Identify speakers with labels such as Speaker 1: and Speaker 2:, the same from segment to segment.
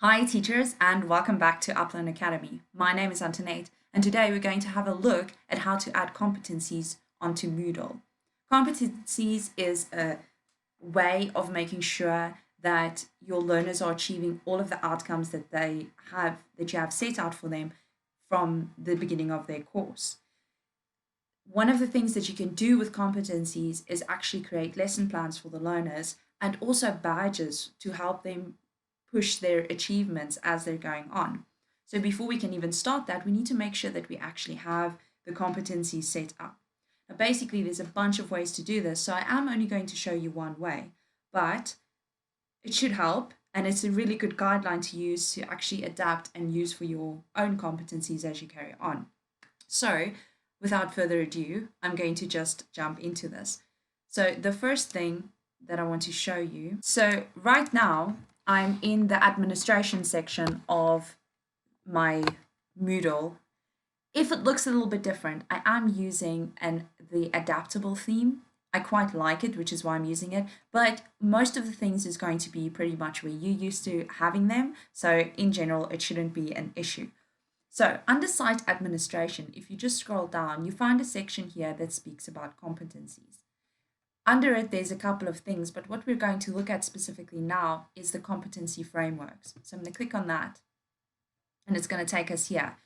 Speaker 1: Hi teachers, and welcome back to Uplearn Academy. My name is Antoinette, and today we're going to have a look at how to add competencies onto Moodle. Competencies is a way of making sure that your learners are achieving all of the outcomes that you have set out for them from the beginning of their course. One of the things that you can do with competencies is actually create lesson plans for the learners and also badges to help them push their achievements as they're going on. So before we can even start that, we need to make sure that we actually have the competencies set up. Now basically there's a bunch of ways to do this, so I am only going to show you one way, but it should help, and it's a really good guideline to use to actually adapt and use for your own competencies as you carry on. So without further ado, I'm going to just jump into this. So the first thing that I want to show you, so right now I'm in the administration section of my Moodle. If it looks a little bit different, I am using the adaptable theme. I quite like it, which is why I'm using it, but most of the things is going to be pretty much where you're used to having them. So in general, it shouldn't be an issue. So under site administration, if you just scroll down, you find a section here that speaks about competencies. Under it, there's a couple of things, but what we're going to look at specifically now is the competency frameworks. So I'm going to click on that, and it's going to take us here.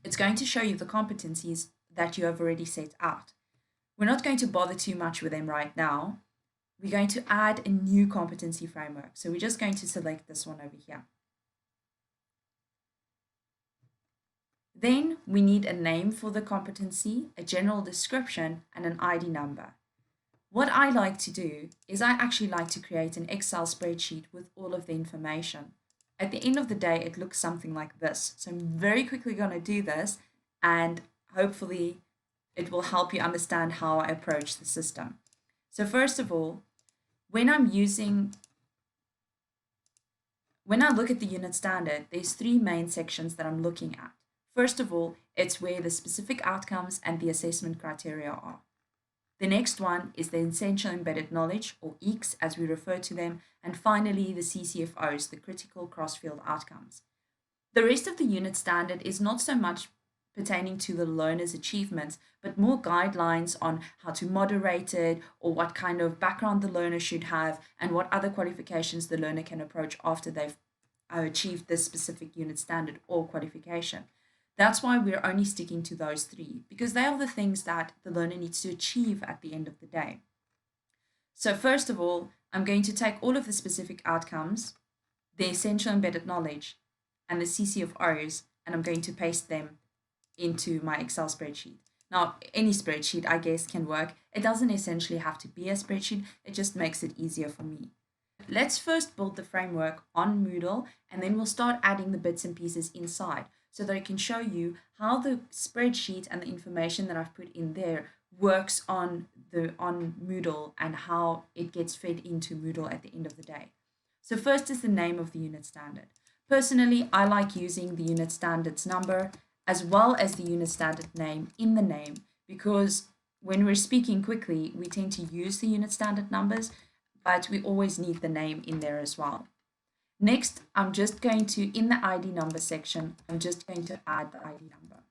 Speaker 1: It's going to show you the competencies that you have already set out. We're not going to bother too much with them right now. We're going to add a new competency framework. So we're just going to select this one over here. Then we need a name for the competency, a general description, and an ID number. What I like to do is I actually like to create an Excel spreadsheet with all of the information. At the end of the day, it looks something like this. So I'm very quickly going to do this, and hopefully it will help you understand how I approach the system. So first of all, when I look at the unit standard, there's three main sections that I'm looking at. First of all, it's where the specific outcomes and the assessment criteria are. The next one is the essential embedded knowledge, or EECs as we refer to them, and finally the CCFOs, the critical cross-field outcomes. The rest of the unit standard is not so much pertaining to the learner's achievements, but more guidelines on how to moderate it, or what kind of background the learner should have, and what other qualifications the learner can approach after they've achieved this specific unit standard or qualification. That's why we're only sticking to those three, because they are the things that the learner needs to achieve at the end of the day. So first of all, I'm going to take all of the specific outcomes, the essential embedded knowledge, and the CCFOs, and I'm going to paste them into my Excel spreadsheet. Now, any spreadsheet, I guess, can work. It doesn't essentially have to be a spreadsheet. It just makes it easier for me. Let's first build the framework on Moodle, and then we'll start adding the bits and pieces inside, so that I can show you how the spreadsheet and the information that I've put in there works on Moodle and how it gets fed into Moodle at the end of the day. So first is the name of the unit standard. Personally, I like using the unit standards number as well as the unit standard name in the name, because when we're speaking quickly, we tend to use the unit standard numbers, but we always need the name in there as well. Next, I'm just going to, in the ID number section, I'm just going to add the ID number.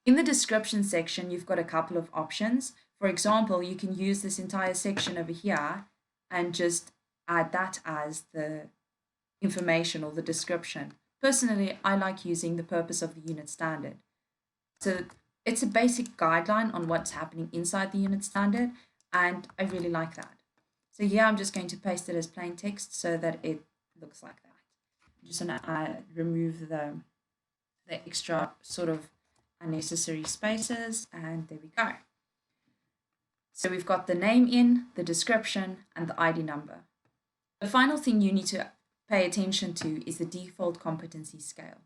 Speaker 1: In the description section, you've got a couple of options. For example, you can use this entire section over here and just add that as the information or the description. Personally, I like using the purpose of the unit standard. So it's a basic guideline on what's happening inside the unit standard, and I really like that. So here I'm just going to paste it as plain text so that it looks like that. I'm just going to remove the extra sort of unnecessary spaces, and there we go. So we've got the name in, the description, and the ID number. The final thing you need to pay attention to is the default competency scale.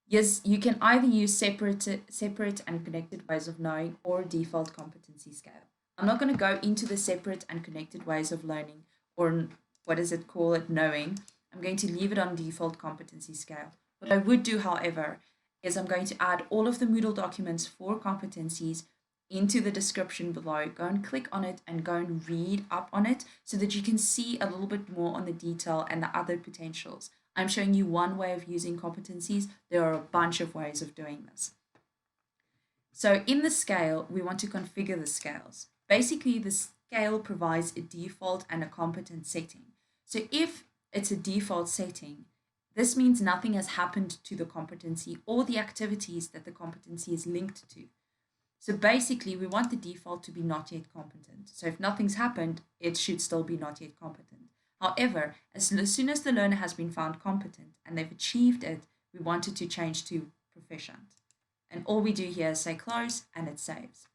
Speaker 1: Yes, you can either use separate and connected ways of knowing or default competency scale. I'm not going to go into the separate and connected ways of learning, or what does it call it, knowing. I'm going to leave it on default competency scale. What I would do, however, is I'm going to add all of the Moodle documents for competencies into the description below, go and click on it and go and read up on it so that you can see a little bit more on the detail and the other potentials. I'm showing you one way of using competencies. There are a bunch of ways of doing this. So in the scale, we want to configure the scales. Basically, the scale provides a default and a competence setting. So if it's a default setting, this means nothing has happened to the competency or the activities that the competency is linked to. So basically, we want the default to be not yet competent. So if nothing's happened, it should still be not yet competent. However, as soon as the learner has been found competent and they've achieved it, we want it to change to proficient. And all we do here is say close and it saves.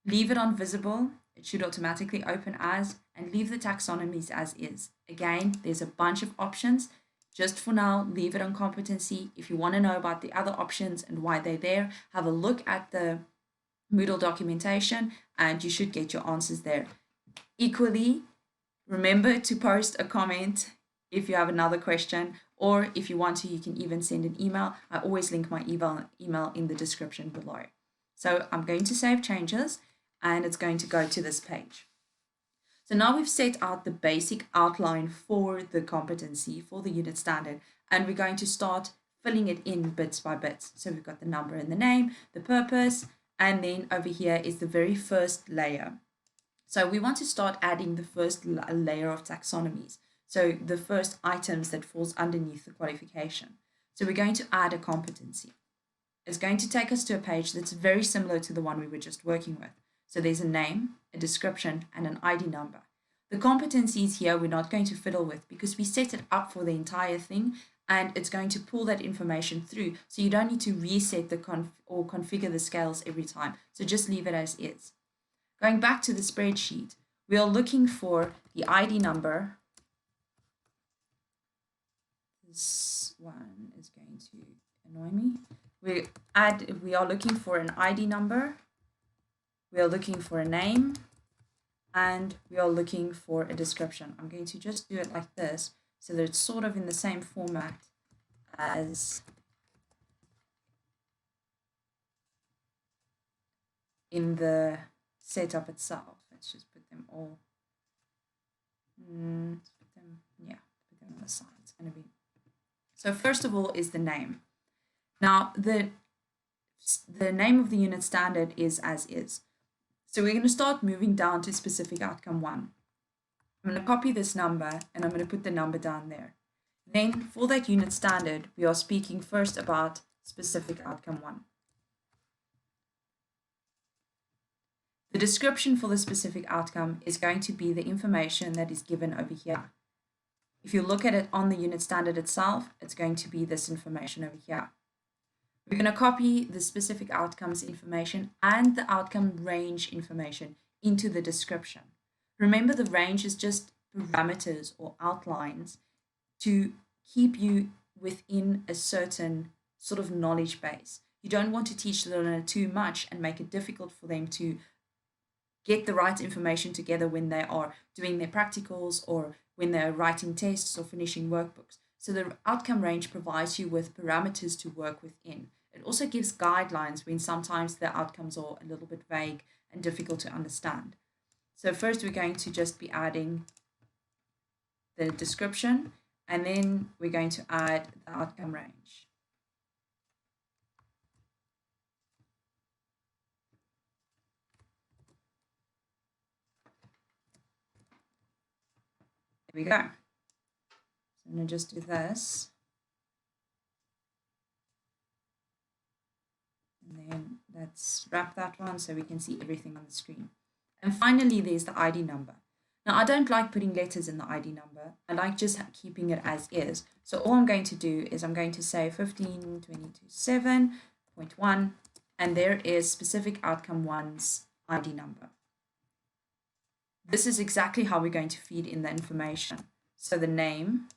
Speaker 1: Leave it on visible, it should automatically open as, and leave the taxonomies as is. Again, there's a bunch of options. Just for now, leave it on competency. If you want to know about the other options and why they're there, have a look at the Moodle documentation and you should get your answers there. Equally, remember to post a comment if you have another question, or if you want to, you can even send an email. I always link my email in the description below. So I'm going to save changes and it's going to go to this page. So now we've set out the basic outline for the competency, for the unit standard, and we're going to start filling it in bits by bits. So we've got the number and the name, the purpose, and then over here is the very first layer. So we want to start adding the first layer of taxonomies. So the first items that falls underneath the qualification. So we're going to add a competency. It's going to take us to a page that's very similar to the one we were just working with. So there's a name, a description, and an ID number. The competencies here we're not going to fiddle with because we set it up for the entire thing and it's going to pull that information through. So you don't need to reset the configure the scales every time. So just leave it as is. Going back to the spreadsheet, we are looking for the ID number. This one is going to annoy me. We are looking for an ID number. We are looking for a name. And we are looking for a description. I'm going to just do it like this so that it's sort of in the same format as in the setup itself. Let's just put them all, put them on the side. It's going to be, so first of all is the name. Now the name of the unit standard is as is. So we're going to start moving down to specific outcome 1. I'm going to copy this number and I'm going to put the number down there. Then for that unit standard, we are speaking first about specific outcome 1. The description for the specific outcome is going to be the information that is given over here. If you look at it on the unit standard itself, it's going to be this information over here. We're going to copy the specific outcomes information and the outcome range information into the description. Remember, the range is just parameters or outlines to keep you within a certain sort of knowledge base. You don't want to teach the learner too much and make it difficult for them to get the right information together when they are doing their practicals or when they're writing tests or finishing workbooks. So the outcome range provides you with parameters to work within. It also gives guidelines when sometimes the outcomes are a little bit vague and difficult to understand. So first we're going to just be adding the description and then we're going to add the outcome range. There we go. So I'm going to just do this. And then let's wrap that one so we can see everything on the screen. And finally, there's the ID number. Now, I don't like putting letters in the ID number. I like just keeping it as is. So all I'm going to do is I'm going to say 15.22.7.1, and there is specific outcome 1's ID number. This is exactly how we're going to feed in the information. So the name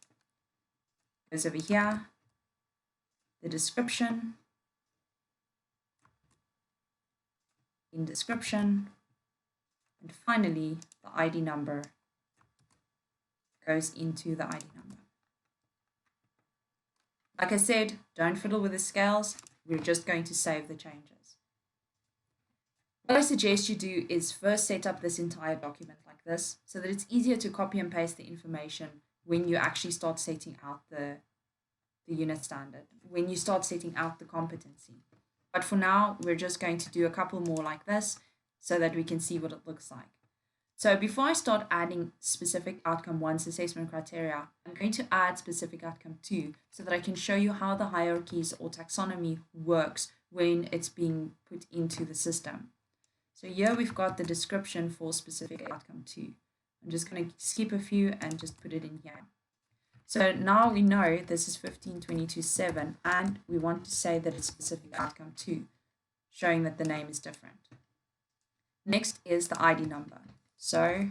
Speaker 1: goes over here, the description, in description, and finally the ID number goes into the ID number. Like I said, don't fiddle with the scales. We're just going to save the changes. What I suggest you do is first set up this entire document like this so that it's easier to copy and paste the information when you actually start setting out the unit standard, when you start setting out the competency. But for now, we're just going to do a couple more like this so that we can see what it looks like. So before I start adding specific outcome 1's assessment criteria, I'm going to add specific outcome 2 so that I can show you how the hierarchies or taxonomy works when it's being put into the system. So here we've got the description for specific outcome 2. I'm just going to skip a few and just put it in here. So now we know this is 15.22.7 and we want to say that it's specific outcome 2, showing that the name is different. Next is the ID number. So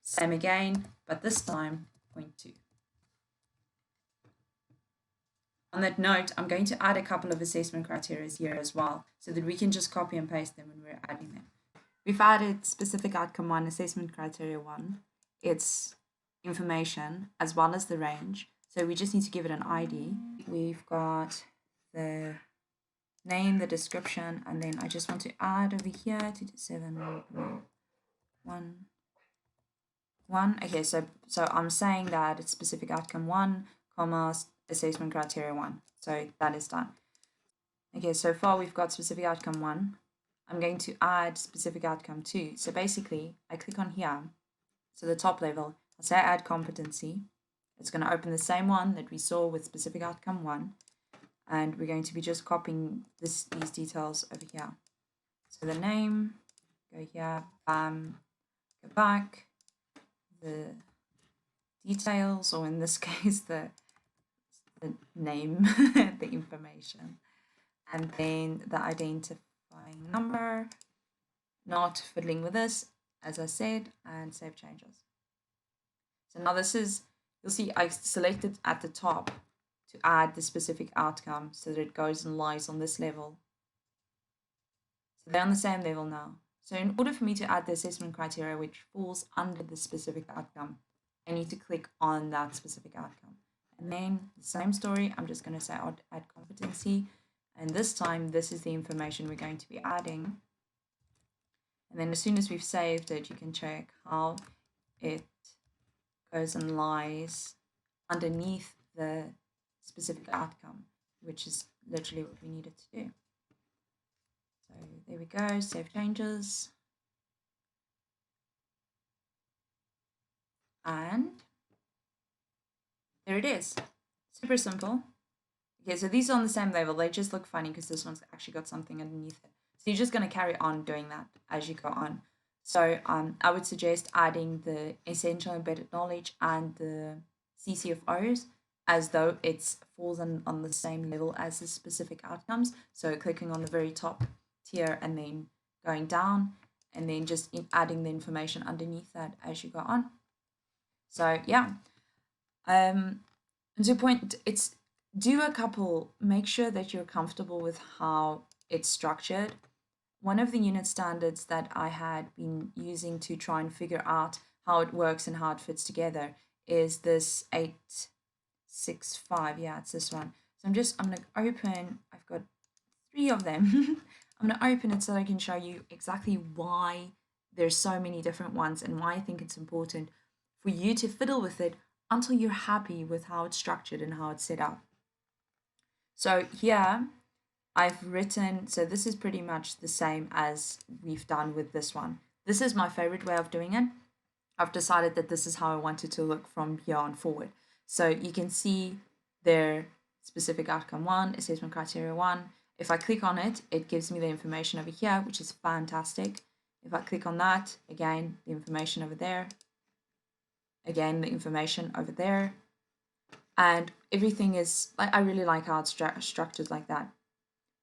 Speaker 1: same again, but this time 0.2. On that note, I'm going to add a couple of assessment criteria here as well so that we can just copy and paste them when we're adding them. We've added specific outcome 1, assessment criteria 1. It's information as well as the range. So we just need to give it an ID. We've got the name, the description, and then I just want to add over here 227.1. Okay, so I'm saying that it's specific outcome 1, comma, assessment criteria 1. So that is done. Okay, so far we've got specific outcome 1. I'm going to add specific outcome 2. So basically, I click on here, so the top level, I'll say add competency. It's going to open the same one that we saw with specific outcome 1. And we're going to be just copying these details over here. So the name, go here, bam, go back, the details, or in this case, the name, the information, and then the identifying number, not fiddling with this, as I said, and save changes. So now this is, you'll see I selected at the top to add the specific outcome so that it goes and lies on this level. So they're on the same level now. So in order for me to add the assessment criteria which falls under the specific outcome, I need to click on that specific outcome. And then the same story, I'm just going to say add competency. And this time, this is the information we're going to be adding. And then as soon as we've saved it, you can check how it goes and lies underneath the specific outcome, which is literally what we needed to do. So there we go, save changes. And there it is. Super simple. Okay, so these are on the same level. They just look funny because this one's actually got something underneath it. So you're just going to carry on doing that as you go on. So I would suggest adding the essential embedded knowledge and the CCFOs as though it falls on the same level as the specific outcomes. So clicking on the very top tier and then going down and then just adding the information underneath that as you go on. So yeah, to point, it's do a couple, make sure that you're comfortable with how it's structured. One of the unit standards that I had been using to try and figure out how it works and how it fits together is this 865. Yeah, it's this one. So I'm going to open, I've got 3 of them. I'm going to open it so that I can show you exactly why there's so many different ones and why I think it's important for you to fiddle with it until you're happy with how it's structured and how it's set up. So here I've written, so this is pretty much the same as we've done with this one. This is my favorite way of doing it. I've decided that this is how I want it to look from here on forward. So you can see their specific outcome 1, assessment criteria 1. If I click on it, it gives me the information over here, which is fantastic. If I click on that, again, the information over there. Again, the information over there. And everything is, I really like how it's structured like that.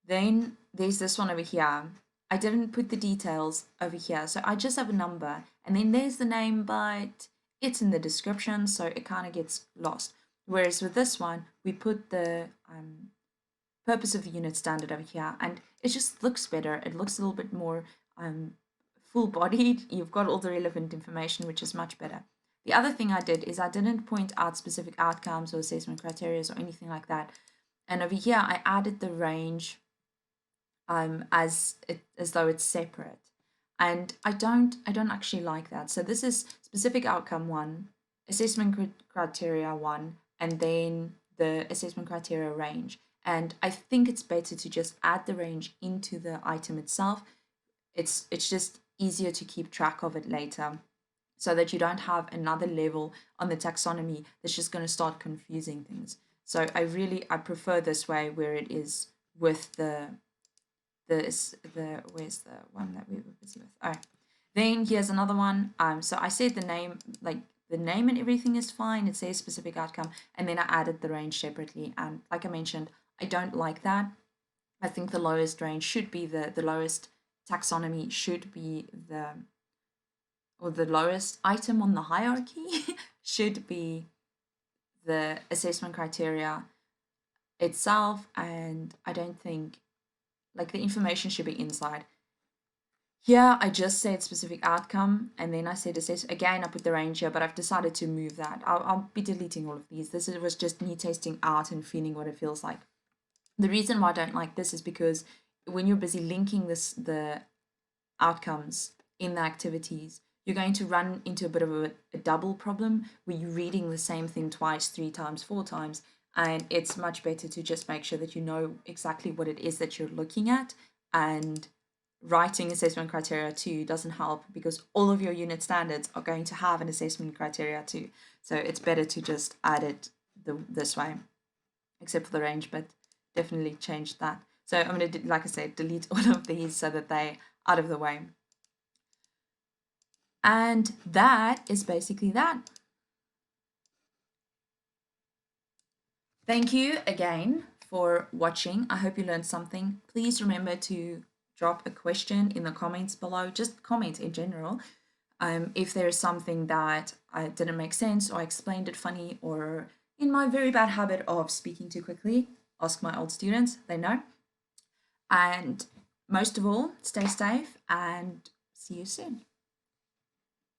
Speaker 1: Then there's this one over here. I didn't put the details over here, so I just have a number. And then there's the name, but it's in the description, so it kind of gets lost. Whereas with this one, we put the purpose of the unit standard over here, and it just looks better. It looks a little bit more full-bodied. You've got all the relevant information, which is much better. The other thing I did is I didn't point out specific outcomes or assessment criteria or anything like that. And over here, I added the range as though it's separate. And I don't actually like that. So this is specific outcome 1, assessment criteria 1, and then the assessment criteria range. And I think it's better to just add the range into the item itself. It's just easier to keep track of it later, so that you don't have another level on the taxonomy that's just going to start confusing things. So I prefer this way, where it is with the where's the one that we were busy with? Oh, then here's another one. So I said the name, like the name and everything is fine. It says specific outcome, and then I added the range separately. And like I mentioned, I don't like that. I think the lowest range should be the lowest taxonomy should be the lowest item on the hierarchy should be the assessment criteria itself. And I don't think, like, the information should be inside. Here I just said specific outcome, and then I said assess. Again, I put the range here, but I've decided to move that. I'll be deleting all of these. This was just me testing out and feeling what it feels like. The reason why I don't like this is because when you're busy linking the outcomes in the activities, you're going to run into a bit of a double problem where you're reading the same thing twice, 3 times, 4 times, and it's much better to just make sure that you know exactly what it is that you're looking at. And writing assessment criteria too doesn't help, because all of your unit standards are going to have an assessment criteria too. So it's better to just add it this way, except for the range, but definitely change that. So I'm going to, like I said, delete all of these so that they're out of the way. And that is basically that. Thank you again for watching. I hope you learned something. Please remember to drop a question in the comments below. Just comment in general. If there's something that didn't make sense, or I explained it funny, or in my very bad habit of speaking too quickly, ask my old students, they know. And most of all, stay safe and see you soon.